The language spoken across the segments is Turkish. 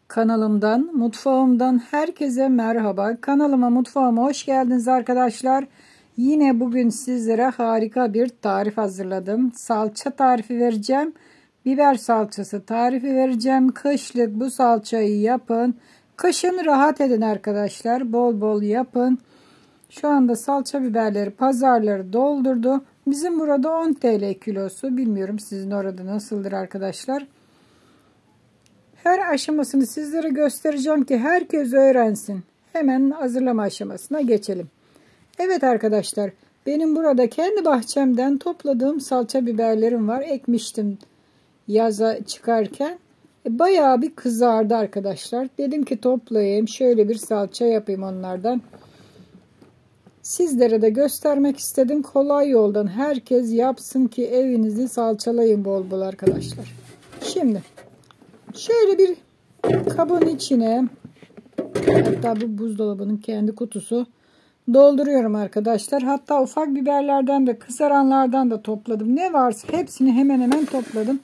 Kanalımdan, mutfağımdan herkese merhaba. Kanalıma, mutfağıma hoş geldiniz arkadaşlar. Yine bugün sizlere harika bir tarif hazırladım. Salça tarifi vereceğim. Biber salçası tarifi vereceğim. Kışlık bu salçayı yapın. Kışın rahat edin arkadaşlar. Bol bol yapın. Şu anda salça biberleri pazarları doldurdu. Bizim burada 10 TL kilosu. Bilmiyorum sizin orada nasıldır arkadaşlar. Her aşamasını sizlere göstereceğim ki herkes öğrensin. Hemen hazırlama aşamasına geçelim. Evet arkadaşlar, benim burada kendi bahçemden topladığım salça biberlerim var. Ekmiştim yaza çıkarken. Bayağı bir kızardı arkadaşlar. Dedim ki toplayayım, şöyle bir salça yapayım onlardan. Sizlere de göstermek istedim. Kolay yoldan herkes yapsın ki evinizi salçalayın bol bol arkadaşlar. Şimdi şöyle bir kabın içine, hatta bu buzdolabının kendi kutusu, dolduruyorum arkadaşlar. Hatta ufak biberlerden de kızaranlardan da topladım. Ne varsa hepsini hemen hemen topladım.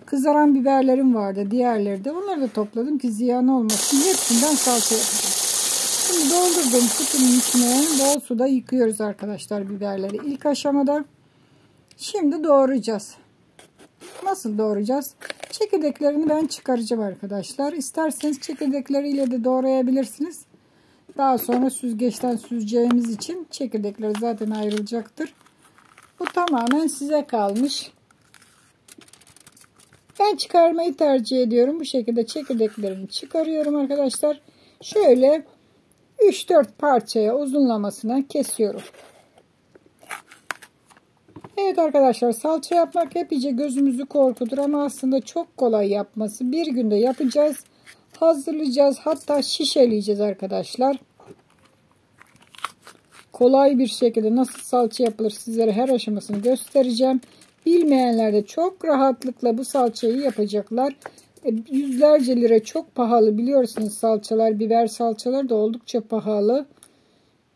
Kızaran biberlerim vardı. Diğerleri de. Onları da topladım ki ziyan olmasın. Hepsinden salça yapacağım. Şimdi doldurduğum kutunun içine bol suda yıkıyoruz arkadaşlar biberleri. İlk aşamada. Şimdi doğrayacağız. Nasıl doğrayacağız? Çekirdeklerini ben çıkaracağım arkadaşlar. İsterseniz çekirdekleriyle de doğrayabilirsiniz. Daha sonra süzgeçten süzeceğimiz için çekirdekleri zaten ayrılacaktır. Bu tamamen size kalmış. Ben çıkarmayı tercih ediyorum. Bu şekilde çekirdeklerini çıkarıyorum arkadaşlar. Şöyle 3-4 parçaya uzunlamasına kesiyorum. Evet arkadaşlar, salça yapmak hep iyice gözümüzü korkutur ama aslında çok kolay yapması. Bir günde yapacağız, hazırlayacağız, hatta şişeleyeceğiz arkadaşlar. Kolay bir şekilde nasıl salça yapılır sizlere her aşamasını göstereceğim. Bilmeyenler de çok rahatlıkla bu salçayı yapacaklar. Yüzlerce lira, çok pahalı biliyorsunuz salçalar. Biber salçalar da oldukça pahalı.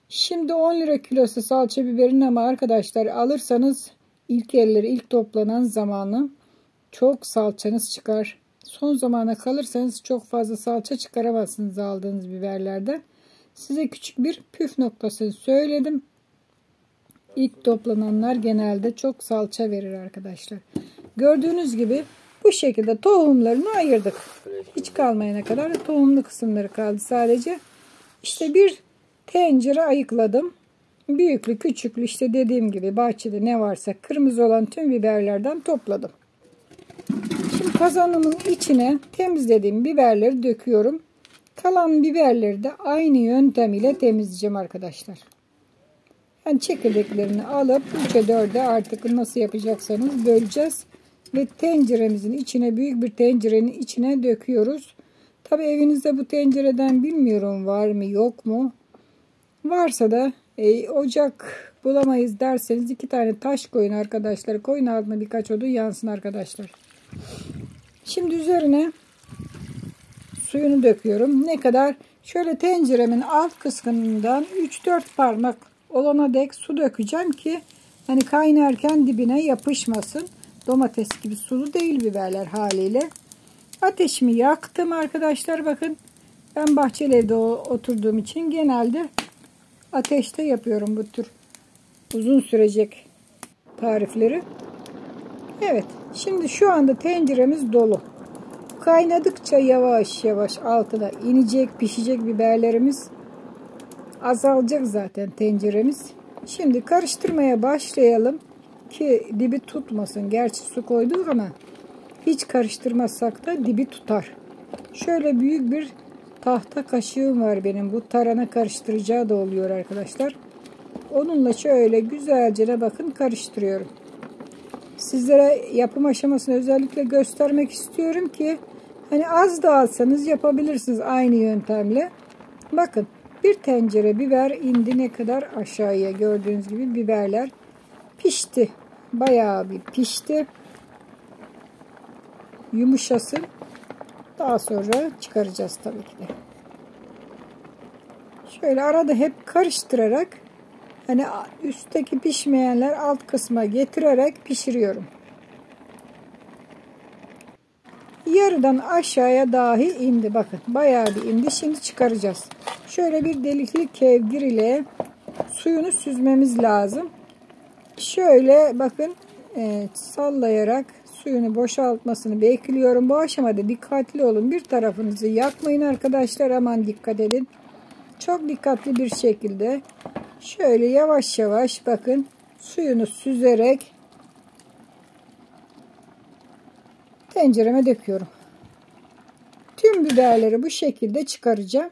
Şimdi 10 lira kilosu salça biberin ama arkadaşlar alırsanız ilk toplanan zamanı çok salçanız çıkar. Son zamana kalırsanız çok fazla salça çıkaramazsınız aldığınız biberlerden. Size küçük bir püf noktasını söyledim. İlk toplananlar genelde çok salça verir arkadaşlar. Gördüğünüz gibi bu şekilde tohumlarını ayırdık. Hiç kalmayana kadar tohumlu kısımları kaldı sadece. İşte bir tencere ayıkladım. Büyüklü küçüklü işte dediğim gibi bahçede ne varsa kırmızı olan tüm biberlerden topladım. Şimdi kazanımın içine temizlediğim biberleri döküyorum. Kalan biberleri de aynı yöntem ile temizleyeceğim arkadaşlar. Yani çekirdeklerini alıp 3'e 4'e artık nasıl yapacaksanız böleceğiz. Ve tenceremizin içine, büyük bir tencerenin içine döküyoruz. Tabi evinizde bu tencereden bilmiyorum var mı yok mu. Varsa da ocak bulamayız derseniz 2 tane taş koyun arkadaşlar. Koyun altına birkaç odun yansın arkadaşlar. Şimdi üzerine suyunu döküyorum. Ne kadar? Şöyle tenceremin alt kısmından 3-4 parmak olana dek su dökeceğim ki hani kaynarken dibine yapışmasın. Domates gibi sulu değil biberler haliyle. Ateşimi yaktım arkadaşlar. Bakın ben bahçeli evde oturduğum için genelde ateşte yapıyorum bu tür uzun sürecek tarifleri. Evet, şimdi şu anda tenceremiz dolu. Kaynadıkça yavaş yavaş altına inecek, pişecek biberlerimiz. Azalacak zaten tenceremiz. Şimdi karıştırmaya başlayalım ki dibi tutmasın. Gerçi su koyduk ama hiç karıştırmazsak da dibi tutar. Şöyle büyük bir tahta kaşığım var benim. Bu tarhana karıştıracağı da oluyor arkadaşlar. Onunla şöyle güzelce de bakın karıştırıyorum. Sizlere yapım aşamasını özellikle göstermek istiyorum ki hani az da alsanız yapabilirsiniz aynı yöntemle. Bakın bir tencere biber indi ne kadar aşağıya, gördüğünüz gibi biberler pişti. Bayağı bir pişti. Yumuşasın. Daha sonra çıkaracağız tabii ki de. Şöyle arada hep karıştırarak hani üstteki pişmeyenler alt kısma getirerek pişiriyorum. yarıdan aşağıya dahi indi. Bakın bayağı bir indi. Şimdi çıkaracağız. Şöyle bir delikli kevgir ile suyunu süzmemiz lazım. Şöyle bakın sallayarak suyunu boşaltmasını bekliyorum. Bu aşamada dikkatli olun. Bir tarafınızı yakmayın arkadaşlar. Aman dikkat edin. Çok dikkatli bir şekilde şöyle yavaş yavaş bakın suyunu süzerek tencereme döküyorum. Tüm biberleri bu şekilde çıkaracağım.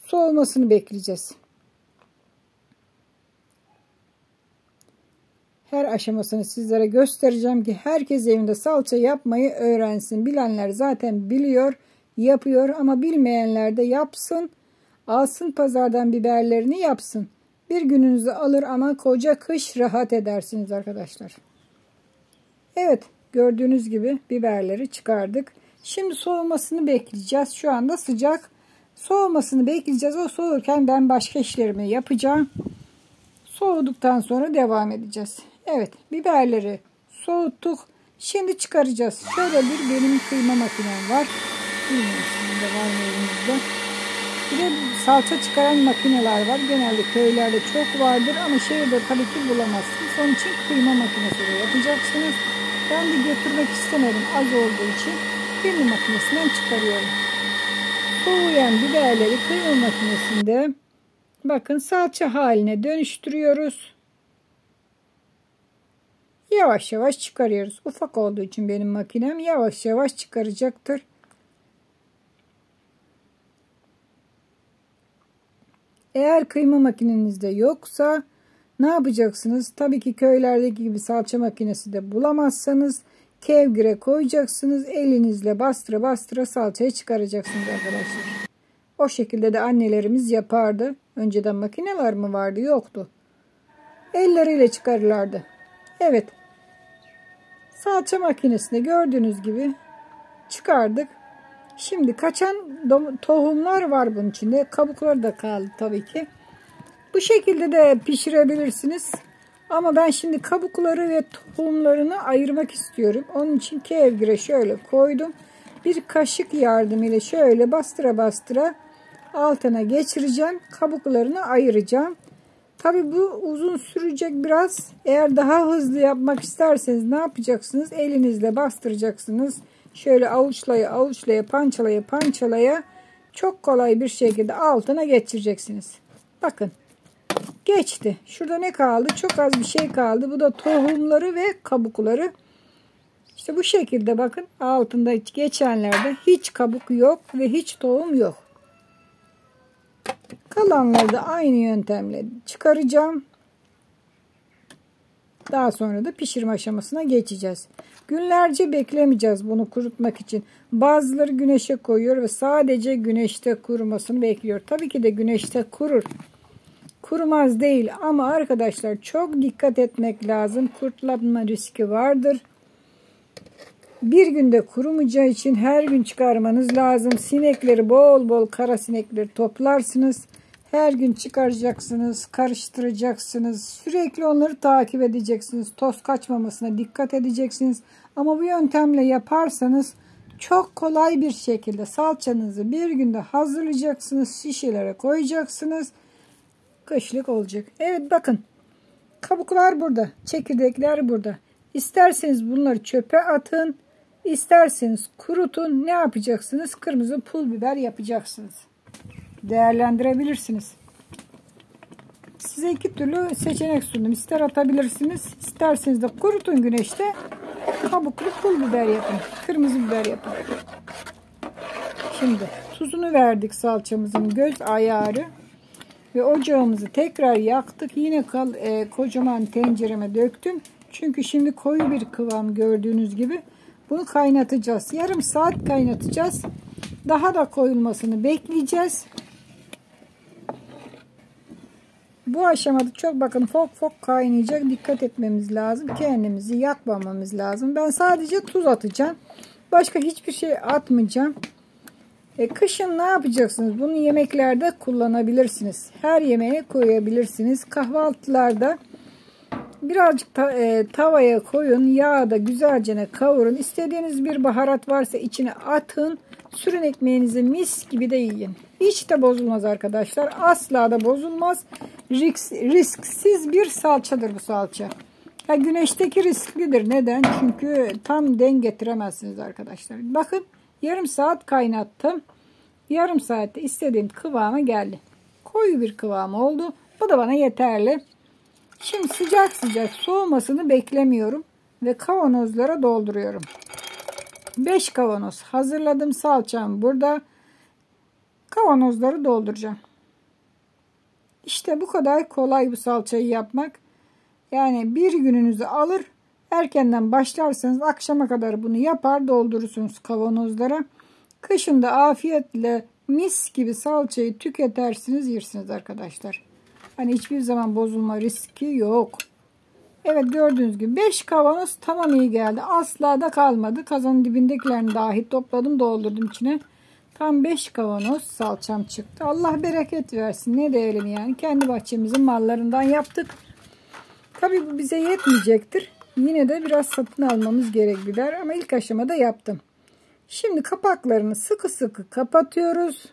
Soğumasını bekleyeceğiz. Her aşamasını sizlere göstereceğim ki herkes evinde salça yapmayı öğrensin. Bilenler zaten biliyor, yapıyor ama bilmeyenler de yapsın. Alsın pazardan biberlerini yapsın. Bir gününüzü alır ama koca kış rahat edersiniz arkadaşlar. Evet, gördüğünüz gibi biberleri çıkardık. Şimdi soğumasını bekleyeceğiz. Şu anda sıcak. Soğumasını bekleyeceğiz. O soğurken ben başka işlerimi yapacağım. Soğuduktan sonra devam edeceğiz. Evet, biberleri soğuttuk. Şimdi çıkaracağız. Şöyle benim kıyma makinem var. Bilmiyorum şimdi de var mı elimizde. Bir de salça çıkaran makineler var. Genelde köylerde çok vardır ama şehirde tabii ki bulamazsınız. Onun için kıyma makinesi de yapacaksınız. Ben de götürmek istemedim az olduğu için kıyma makinesinden çıkarıyorum. Soğuyan biberleri kıyma makinesinde bakın salça haline dönüştürüyoruz. Yavaş yavaş çıkarıyoruz. Ufak olduğu için benim makinem yavaş yavaş çıkaracaktır. Eğer kıyma makinenizde yoksa ne yapacaksınız? Tabii ki köylerdeki gibi salça makinesi de bulamazsanız kevgire koyacaksınız. Elinizle bastıra bastıra salçayı çıkaracaksınız arkadaşlar. O şekilde de annelerimiz yapardı. Önceden makineler mi vardı? Yoktu. Elleriyle çıkarırlardı. Evet. Salça makinesinde gördüğünüz gibi çıkardık. Şimdi kaçan tohumlar var bunun içinde. Kabukları da kaldı tabii ki. Bu şekilde de pişirebilirsiniz. Ama ben şimdi kabukları ve tohumlarını ayırmak istiyorum. Onun için kevgire şöyle koydum. Bir kaşık yardımıyla şöyle bastıra bastıra altına geçireceğim. Kabuklarını ayıracağım. Tabii bu uzun sürecek biraz. Eğer daha hızlı yapmak isterseniz ne yapacaksınız? Elinizle bastıracaksınız. Şöyle avuçlaya avuçlaya pançalaya pançalaya çok kolay bir şekilde altına geçireceksiniz. Bakın geçti. Şurada ne kaldı? Çok az bir şey kaldı. Bu da tohumları ve kabukları. İşte bu şekilde bakın altında geçenlerde hiç kabuk yok ve hiç tohum yok. Kalanları da aynı yöntemle çıkaracağım. Daha sonra da pişirme aşamasına geçeceğiz. Günlerce beklemeyeceğiz bunu kurutmak için. Bazıları güneşe koyuyor ve sadece güneşte kurumasını bekliyor. Tabii ki de güneşte kurur. Kurumaz değil ama arkadaşlar çok dikkat etmek lazım. Kurtlanma riski vardır. Bir günde kurumayacağı için her gün çıkarmanız lazım. Sinekleri bol bol kara sinekleri toplarsınız. Her gün çıkaracaksınız, karıştıracaksınız. Sürekli onları takip edeceksiniz. Toz kaçmamasına dikkat edeceksiniz. Ama bu yöntemle yaparsanız çok kolay bir şekilde salçanızı bir günde hazırlayacaksınız. Şişelere koyacaksınız. Kışlık olacak. Evet bakın. Kabuklar burada. Çekirdekler burada. İsterseniz bunları çöpe atın. İsterseniz kurutun. Ne yapacaksınız? Kırmızı pul biber yapacaksınız. Değerlendirebilirsiniz. Size iki türlü seçenek sundum. İster atabilirsiniz. İsterseniz de kurutun güneşte. Kabuklu pul biber yapın. Kırmızı biber yapın. Şimdi tuzunu verdik salçamızın göz ayarı. Ve ocağımızı tekrar yaktık. Yine kocaman tencereme döktüm. Çünkü şimdi koyu bir kıvam gördüğünüz gibi. Bunu kaynatacağız. Yarım saat kaynatacağız. Daha da koyulmasını bekleyeceğiz. Bu aşamada çok bakın fok fok kaynayacak. Dikkat etmemiz lazım. Kendimizi yakmamamız lazım. Ben sadece tuz atacağım. Başka hiçbir şey atmayacağım. Kışın ne yapacaksınız? Bunu yemeklerde kullanabilirsiniz. Her yemeğe koyabilirsiniz. Kahvaltılarda Birazcık tavaya koyun. Yağda güzelce kavurun. İstediğiniz bir baharat varsa içine atın. Sürün ekmeğinizi, mis gibi de yiyin. Hiç de bozulmaz arkadaşlar. Asla da bozulmaz. Risksiz bir salçadır bu salça. Ya güneşteki risklidir. Neden? Çünkü tam denk getiremezsiniz arkadaşlar. Bakın yarım saat kaynattım. Yarım saatte istediğim kıvama geldi. Koyu bir kıvam oldu. Bu da bana yeterli. Şimdi sıcak sıcak soğumasını beklemiyorum. Ve kavanozlara dolduruyorum. 5 kavanoz hazırladım. Salçam burada. Kavanozları dolduracağım. İşte bu kadar kolay bu salçayı yapmak. Yani bir gününüzü alır. Erkenden başlarsanız akşama kadar bunu yapar doldurursunuz kavanozlara. Kışın da afiyetle mis gibi salçayı tüketersiniz, yersiniz arkadaşlar. Hani hiçbir zaman bozulma riski yok. Evet, gördüğünüz gibi 5 kavanoz tamam, iyi geldi. Asla da kalmadı. Kazanın dibindekilerini dahi topladım, doldurdum içine. Tam 5 kavanoz salçam çıktı. Allah bereket versin. Ne diyelim yani. Kendi bahçemizin mallarından yaptık. Tabii bu bize yetmeyecektir. Yine de biraz satın almamız gereklidir. Ama ilk aşamada yaptım. Şimdi kapaklarını sıkı sıkı kapatıyoruz.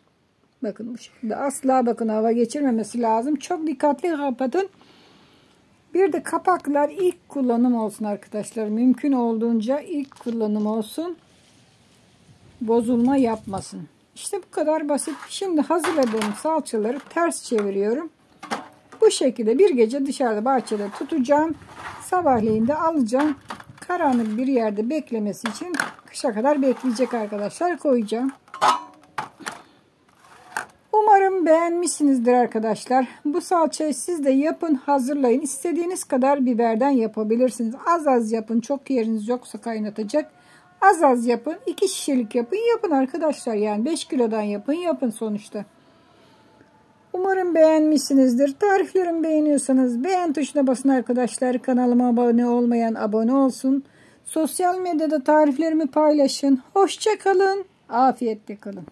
Bakın bu şekilde. Asla bakın hava geçirmemesi lazım. Çok dikkatli kapatın. Bir de kapaklar ilk kullanım olsun arkadaşlar. Mümkün olduğunca ilk kullanım olsun. Bozulma yapmasın. İşte bu kadar basit. Şimdi hazırladığım salçaları ters çeviriyorum. Bu şekilde bir gece dışarıda bahçede tutacağım. Sabahleyin de alacağım. Karanlık bir yerde beklemesi için kışa kadar bekleyecek arkadaşlar. Koyacağım. Umarım beğenmişsinizdir arkadaşlar. Bu salçayı siz de yapın, hazırlayın. İstediğiniz kadar biberden yapabilirsiniz. Az az yapın. Çok yeriniz yoksa kaynatacak. Az az yapın. 2 şişelik yapın. Yapın arkadaşlar. Yani 5 kilodan yapın sonuçta. Umarım beğenmişsinizdir. Tariflerimi beğeniyorsanız beğen tuşuna basın arkadaşlar. Kanalıma abone olmayan abone olsun. Sosyal medyada tariflerimi paylaşın. Hoşça kalın. Afiyetle kalın.